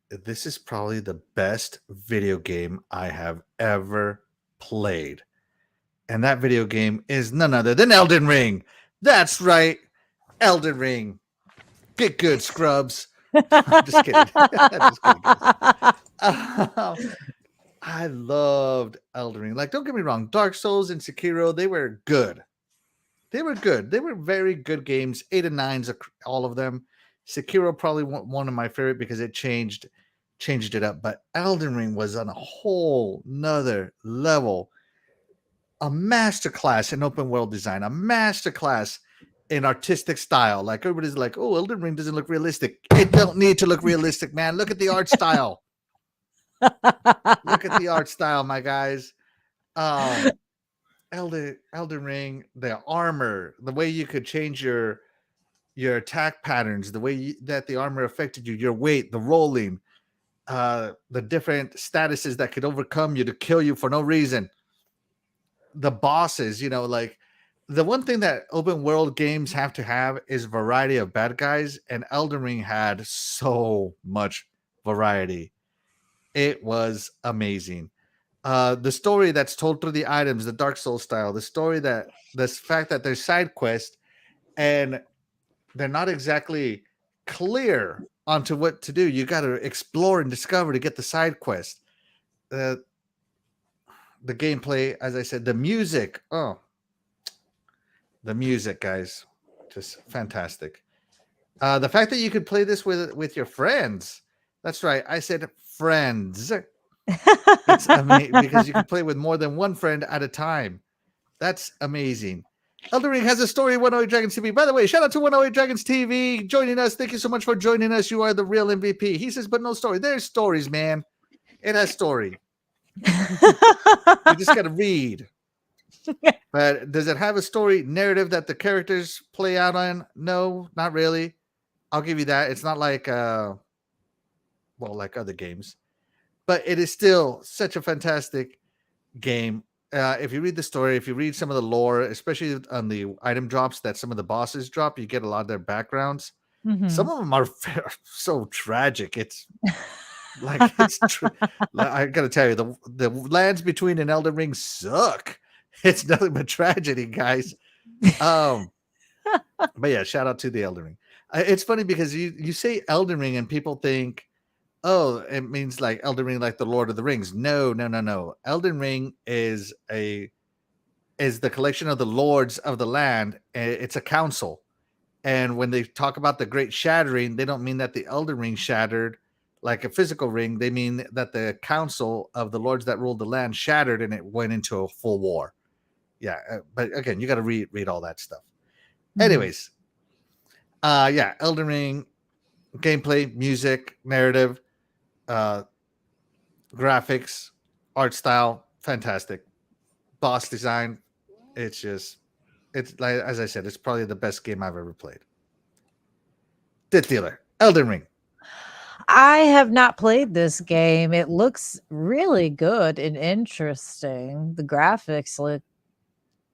this is probably the best video game I have ever played. And that video game is none other than Elden Ring. That's right. Elden Ring. Get good, scrubs. Just kidding. Just kidding, guys. I loved Elden Ring. Like, don't get me wrong. Dark Souls and Sekiro, they were good. They were good. They were very good games. 8 and 9s, all of them. Sekiro probably one of my favorite because it changed it up. But Elden Ring was on a whole nother level. A masterclass in open world design. A masterclass in artistic style. Like, everybody's like, oh, Elden Ring doesn't look realistic. It don't need to look realistic, man. Look at the art style. Look at the art style, my guys. Elden Ring, the armor, the way you could change your attack patterns, the way that the armor affected you, your weight, the rolling, the different statuses that could overcome you to kill you for no reason. The bosses, like the one thing that open world games have to have is variety of bad guys, and Elden Ring had so much variety. It was amazing. The story that's told through the items, the Dark Souls style, the fact that there's side quests and they're not exactly clear onto what to do. You got to explore and discover to get the side quest. The gameplay, as I said, the music. Oh, the music, guys, just fantastic. The fact that you could play this with your friends. That's right. I said friends. It's amazing because you can play with more than one friend at a time. That's amazing. Elden Ring has a story. 108 Dragons TV. By the way, shout out to 108 Dragons TV joining us. Thank you so much for joining us. You are the real MVP. He says, but no story. There's stories, man. It has story. You just got to read. But does it have a story narrative that the characters play out on? No, not really. I'll give you that. It's not like like other games, but it is still such a fantastic game. If you read the story, if you read some of the lore, especially on the item drops that some of the bosses drop, you get a lot of their backgrounds. Some of them are so tragic. It's like I gotta tell you, the lands between an Elden Ring suck. It's nothing but tragedy, guys. But yeah, shout out to the Elden Ring. It's funny because you say Elden Ring and people think, oh, it means like Elden Ring, like the Lord of the Rings. No. Elden Ring is the collection of the lords of the land. It's a council. And when they talk about the great shattering, they don't mean that the Elden Ring shattered like a physical ring. They mean that the council of the lords that ruled the land shattered and it went into a full war. Yeah. But again, you got to read all that stuff. Anyways, Elden Ring, gameplay, music, narrative, graphics, art style, fantastic. Boss design, it's like, as I said, it's probably the best game I've ever played. DeathDealer, Elden Ring. I have not played this game. It looks really good and interesting. The graphics look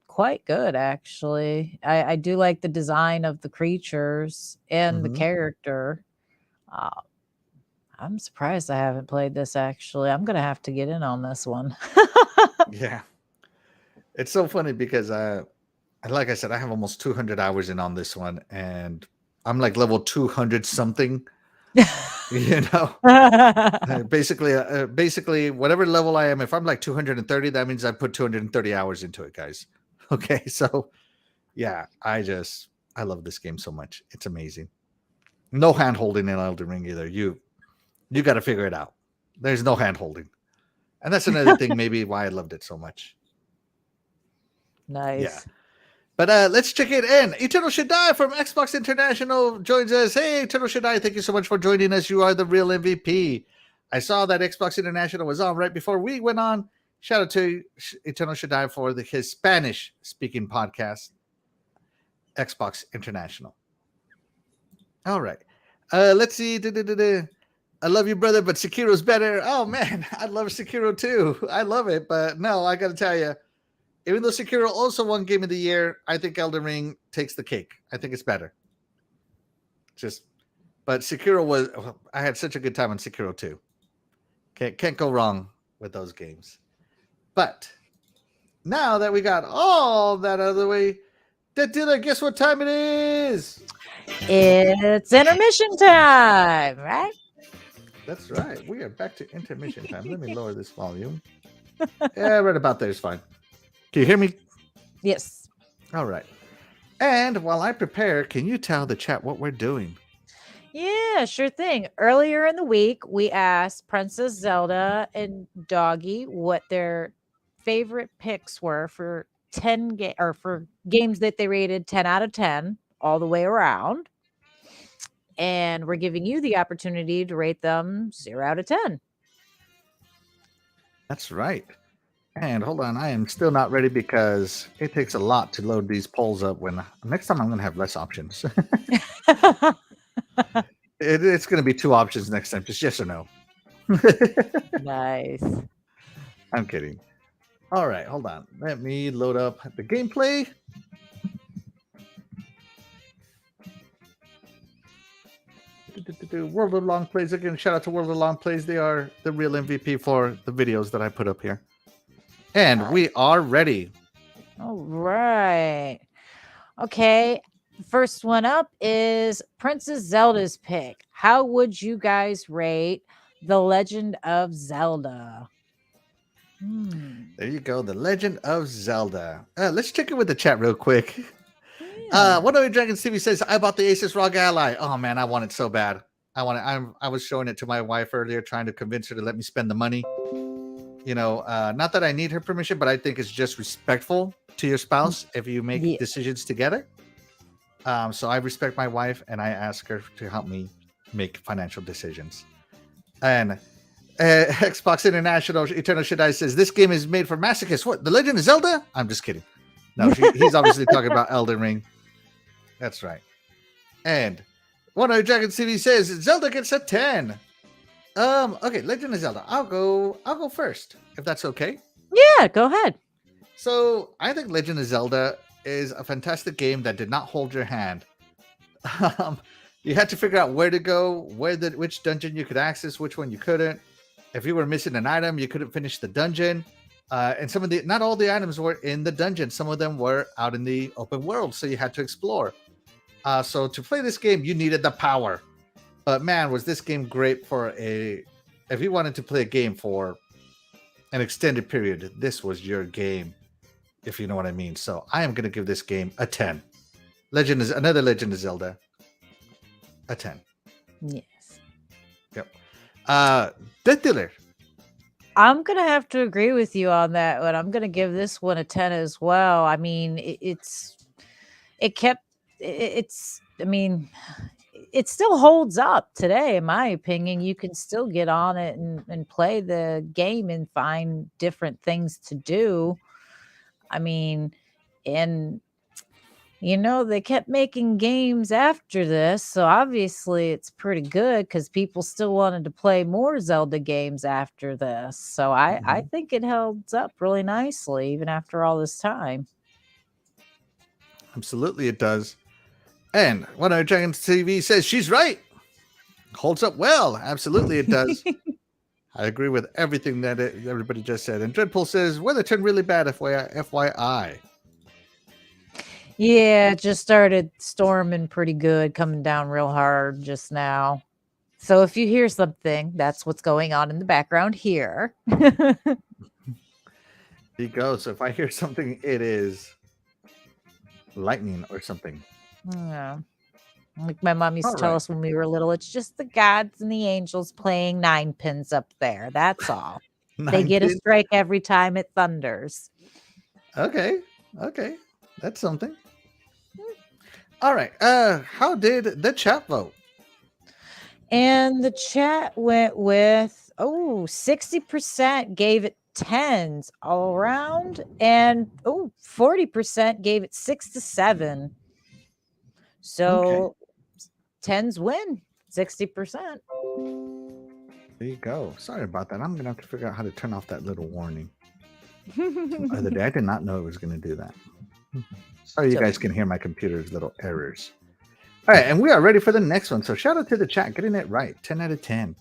quite good, actually. I do like the design of the creatures and the character. I'm surprised I haven't played this, actually. I'm going to have to get in on this one. Yeah. It's so funny because, like I said, I have almost 200 hours in on this one, and I'm like level 200 something. You know, basically, whatever level I am, if I'm like 230, that means I put 230 hours into it, guys. Okay, so yeah, I love this game so much. It's amazing. No hand holding in Elden Ring either. You got to figure it out. There's no hand holding, and that's another thing maybe why I loved it so much. Nice. Yeah. But let's check it in. Eternal Shaddai from Xbox International joins us. Hey, Eternal Shaddai, thank you so much for joining us. You are the real MVP. I saw that Xbox International was on right before we went on. Shout out to Eternal Shaddai for his Spanish-speaking podcast, Xbox International. All right. Let's see. I love you, brother, but Sekiro's better. Oh, man, I love Sekiro too. I love it, but no, I got to tell you, even though Sekiro also won Game of the Year, I think Elden Ring takes the cake. I think it's better. But Sekiro I had such a good time on Sekiro too. Can't go wrong with those games. But now that we got all that out of the way, DeathDealer, guess what time it is? It's intermission time, right? That's right. We are back to intermission time. Let me lower this volume. Yeah, right about there is fine. Can you hear me? Yes. All right. And while I prepare, can you tell the chat what we're doing? Yeah, sure thing. Earlier in the week, we asked Princess Zelda and Doggy what their favorite picks were for for games that they rated 10 out of 10 all the way around. And we're giving you the opportunity to rate them 0 out of 10. That's right. And hold on, I am still not ready because it takes a lot to load these polls up. When next time I'm going to have less options. It's going to be 2 options next time, just yes or no. Nice. I'm kidding. All right, hold on. Let me load up the gameplay. World of Long Plays again. Shout out to World of Long Plays. They are the real MVP for the videos that I put up here. And we are ready. All right. Okay. First one up is Princess Zelda's pick. How would you guys rate The Legend of Zelda? There you go. The Legend of Zelda. Let's check in with the chat real quick. Yeah. 108 Dragons TV says, I bought the Asus ROG Ally. Oh, man, I want it so bad. I was showing it to my wife earlier, trying to convince her to let me spend the money. Not that I need her permission, but I think it's just respectful to your spouse if you make Yeah. decisions together. So I respect my wife, and I ask her to help me make financial decisions. And Xbox International Eternal Shaddai says this game is made for masochists. What? The Legend of Zelda? I'm just kidding. No, he's obviously talking about Elden Ring. That's right. And One Eye Dragon TV says Zelda gets a 10. Okay, Legend of Zelda. I'll go first, if that's okay. Yeah, go ahead. So I think Legend of Zelda is a fantastic game that did not hold your hand. You had to figure out where to go, which dungeon you could access, which one you couldn't. If you were missing an item, you couldn't finish the dungeon. And not all the items were in the dungeon. Some of them were out in the open world, so you had to explore. So to play this game, you needed the power. But man, was this game great if you wanted to play a game for an extended period, this was your game, if you know what I mean. So I am going to give this game a 10. Another Legend of Zelda. A 10. Yes. Yep. DeathDealer. I'm going to have to agree with you on that one. I'm going to give this one a 10 as well. I mean, it still holds up today, in my opinion. You can still get on it and play the game and find different things to do. I mean, and they kept making games after this, so obviously it's pretty good because people still wanted to play more Zelda games after this. So I think it holds up really nicely even after all this time. Absolutely, it does. And One Eye Dragon TV says she's right. Holds up well. Absolutely, it does. I agree with everything that everybody just said. And Dreadpool says weather turned really bad. FYI. Yeah, it just started storming pretty good, coming down real hard just now. So if you hear something, that's what's going on in the background here. There you go. So if I hear something, it is lightning or something. Yeah. Like my mom used to tell us when we were little, it's just the gods and the angels playing 9 pins up there. That's all. They get a strike every time it thunders. Okay. That's something. All right. How did the chat vote? And the chat went with 60% gave it 10s all around, and 40% gave it 6 to 7. So 10s win 60%. There you go. Sorry about that. I'm gonna have to figure out how to turn off that little warning. The other day, I did not know it was going to do that. Sorry, you guys can hear my computer's little errors. All right, and we are ready for the next one. So shout out to the chat, getting it right. 10 out of 10.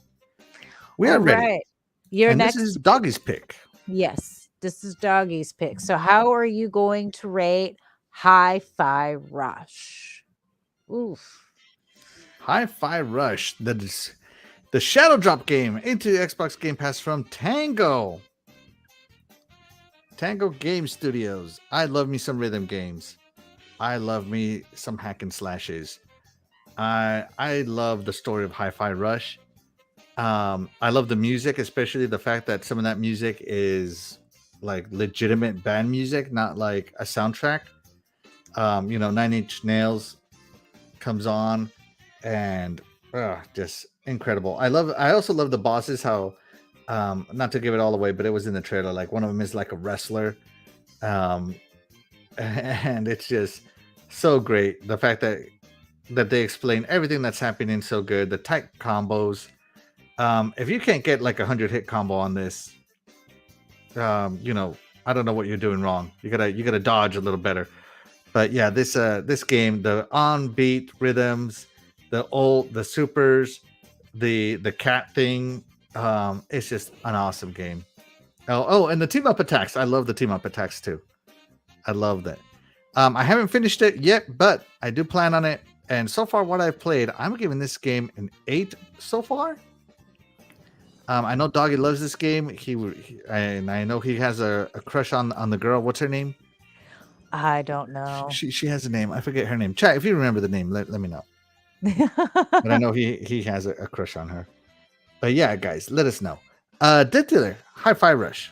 We are ready. Right. Your next this is Doggy's pick. Yes, this is Doggy's pick. So how are you going to rate Hi-Fi Rush? Oof. Hi-Fi Rush. That is the Shadow Drop game into Xbox Game Pass from Tango Game Studios. I love me some rhythm games. I love me some hack and slashes. I love the story of Hi-Fi Rush. I love the music, especially the fact that some of that music is like legitimate band music, not like a soundtrack. 9 Inch Nails comes on, and just incredible. I also love the bosses. How not to give it all away, but it was in the trailer. Like one of them is like a wrestler, and it's just so great. The fact that they explain everything that's happening so good. The tight combos. If you can't get like 100 hit combo on this, I don't know what you're doing wrong. You gotta dodge a little better. But yeah, this game, the on beat rhythms, the supers, the cat thing. It's just an awesome game. And the team up attacks. I love the team up attacks too. I love that. I haven't finished it yet, but I do plan on it. And so far, what I've played, I'm giving this game an 8 so far. I know Doggy loves this game. And I know he has a crush on the girl. What's her name? I don't know. She has a name. I forget her name. Chat, if you remember the name, let me know. But I know he has a crush on her. But yeah, guys, let us know. DeathDealer, Hi-Fi Rush.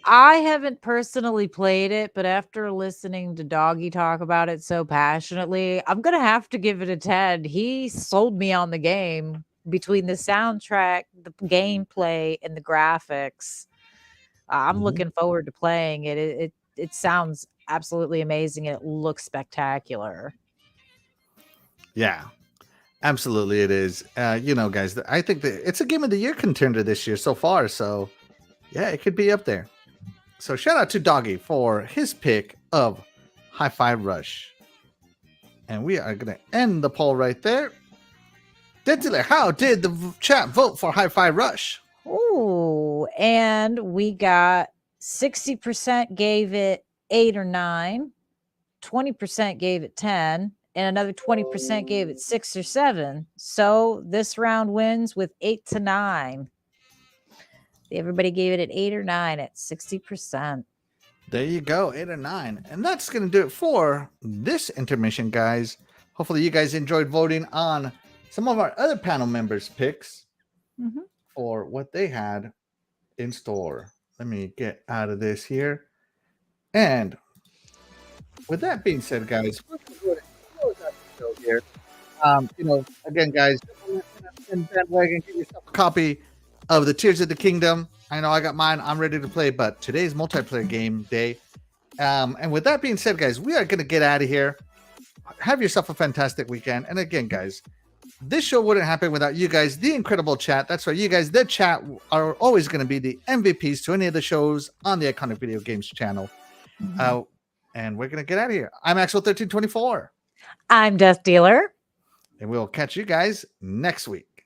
I haven't personally played it, but after listening to Doggy talk about it so passionately, I'm gonna have to give it a 10. He sold me on the game between the soundtrack, the gameplay, and the graphics. I'm looking forward to playing it. It sounds absolutely amazing, and it looks spectacular. Yeah, absolutely, it is. Guys, I think that it's a game of the year contender this year so far. So, yeah, it could be up there. So, shout out to Doggy for his pick of Hi-Fi Rush. And we are going to end the poll right there. DeathDealer, how did the chat vote for Hi-Fi Rush? Ooh, and we got 60% gave it 8 or 9, 20% gave it 10, and another 20% gave it 6 or 7. So this round wins with 8 to 9. Everybody gave it an 8 or 9 at 60%. There you go, 8 or 9. And that's going to do it for this intermission, guys. Hopefully you guys enjoyed voting on some of our other panel members' picks for what they had in store. Let me get out of this here. And with that being said, guys, we're going to go ahead and close out the show here. Again, guys, bandwagon, get yourself a copy of the Tears of the Kingdom. I know I got mine. I'm ready to play, but today's multiplayer game day. And with that being said, guys, we are going to get out of here. Have yourself a fantastic weekend. And again, guys, this show wouldn't happen without you guys, the incredible chat. That's right, you guys, the chat are always going to be the MVPs to any of the shows on the Iconic Video Games channel. And we're going to get out of here. I'm Axel1324. I'm DeathDealer. And we'll catch you guys next week.